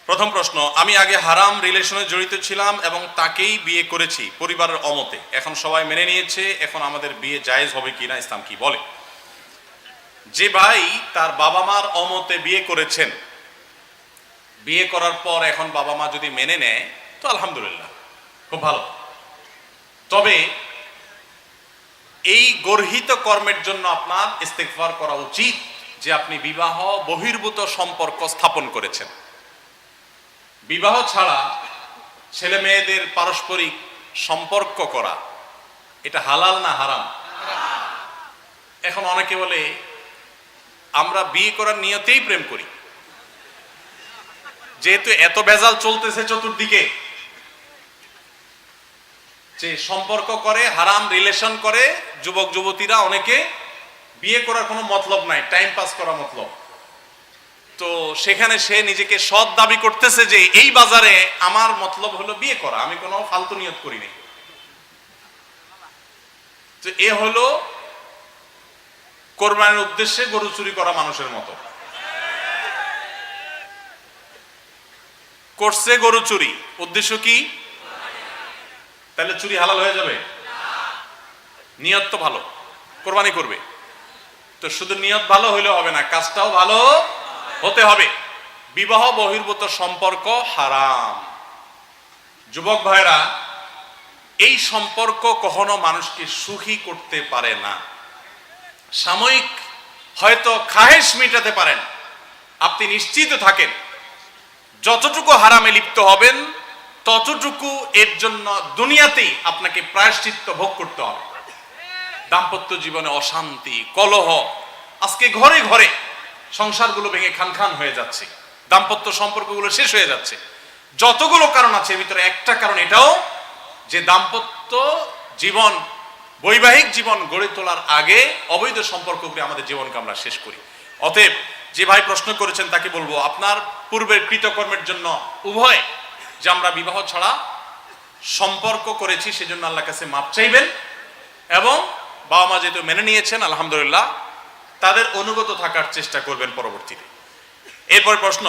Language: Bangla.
প্রথম প্রশ্ন, আমি আগে হারাম রিলেশনে জড়িত ছিলাম এবং তাকেই বিয়ে করেছি পরিবারের অমতে। এখন সবাই মেনে নিয়েছে, এখন আমাদের বিয়ে জায়েজ হবে কিনা, ইসলাম কি বলে? যে ভাই তার বাবা মার অমতে বিয়ে করেছেন, বিয়ে করার পর এখন বাবা মা যদি মেনে নেয় তো আলহামদুলিল্লাহ, খুব ভালো। তবে এই গর্হিত কর্মের জন্য আপনার ইস্তেগফার করা উচিত যে আপনি বিবাহ বহির্ভূত সম্পর্ক স্থাপন করেছেন। বিবাহ ছাড়া ছেলে মেয়েদের পারস্পরিক সম্পর্ক করা এটা হালাল না হারাম? এখন অনেকে বলে আমরা বিয়ে করার নিয়তেই প্রেম করি, যেহেতু এত ভেজাল চলতেছে চতুর্দিকে, যে সম্পর্ক করে, হারাম রিলেশন করে যুবক যুবতীরা, অনেকে বিয়ে করার কোনো মতলব নাই, টাইম পাস করা মতলব। তো সেখানে সে নিজেকে সৎ দাবি করতেছে যে এই বাজারে আমার মতলব হলো বিয়ে করা, আমি কোনো ফালতু নিয়ত করিনি। তো এ হলো কোরবানির উদ্দেশ্যে গরু চুরি করা মানুষের মতো। করছে গরু চুরি, উদ্দেশ্য কি? তাহলে চুরি হালাল হয়ে যাবে? নিয়ত তো ভালো, কোরবানি করবে। তো শুধু নিয়ত ভালো হইলে হবে না, কাজটাও ভালো হতে হবে। বিবাহ বহির্ভূত সম্পর্ক হারাম। যুবক ভাইরা, এই সম্পর্ক কখনো মানুষকে সুখী করতে পারে না। সাময়িক হয়তো খাহেশ মেটাতে পারেন, আপনি নিশ্চিত থাকেন যতটুকু হারামে লিপ্ত হবেন ততটুকু এর জন্য দুনিয়াতেই আপনাকে প্রায়শ্চিত্ত ভোগ করতে হবে। দাম্পত্য জীবনে অশান্তি, কলহ, আজকে ঘরে ঘরে সংসারগুলো ভেঙে খান খান হয়ে যাচ্ছে, দাম্পত্য সম্পর্কগুলো শেষ হয়ে যাচ্ছে। যতগুলো কারণ আছে এর ভিতরে একটা কারণ এটাও যে দাম্পত্য জীবন, বৈবাহিক জীবন গড়ে তোলার আগে অবৈধ সম্পর্ক করে আমাদের জীবনকে আমরা শেষ করি। অতএব যে ভাই প্রশ্ন করেছেন তাকে বলবো, আপনার পূর্বের কৃতকর্মের জন্য উভয়, যে আমরা বিবাহ ছাড়া সম্পর্ক করেছি সেজন্য আল্লাহর কাছে মাপ চাইবেন, এবং বাবা মা যেহেতু মেনে নিয়েছেন আলহামদুলিল্লাহ, তাদের অনুগত থাকার চেষ্টা করবেন পরবর্তীতে। এরপর প্রশ্ন,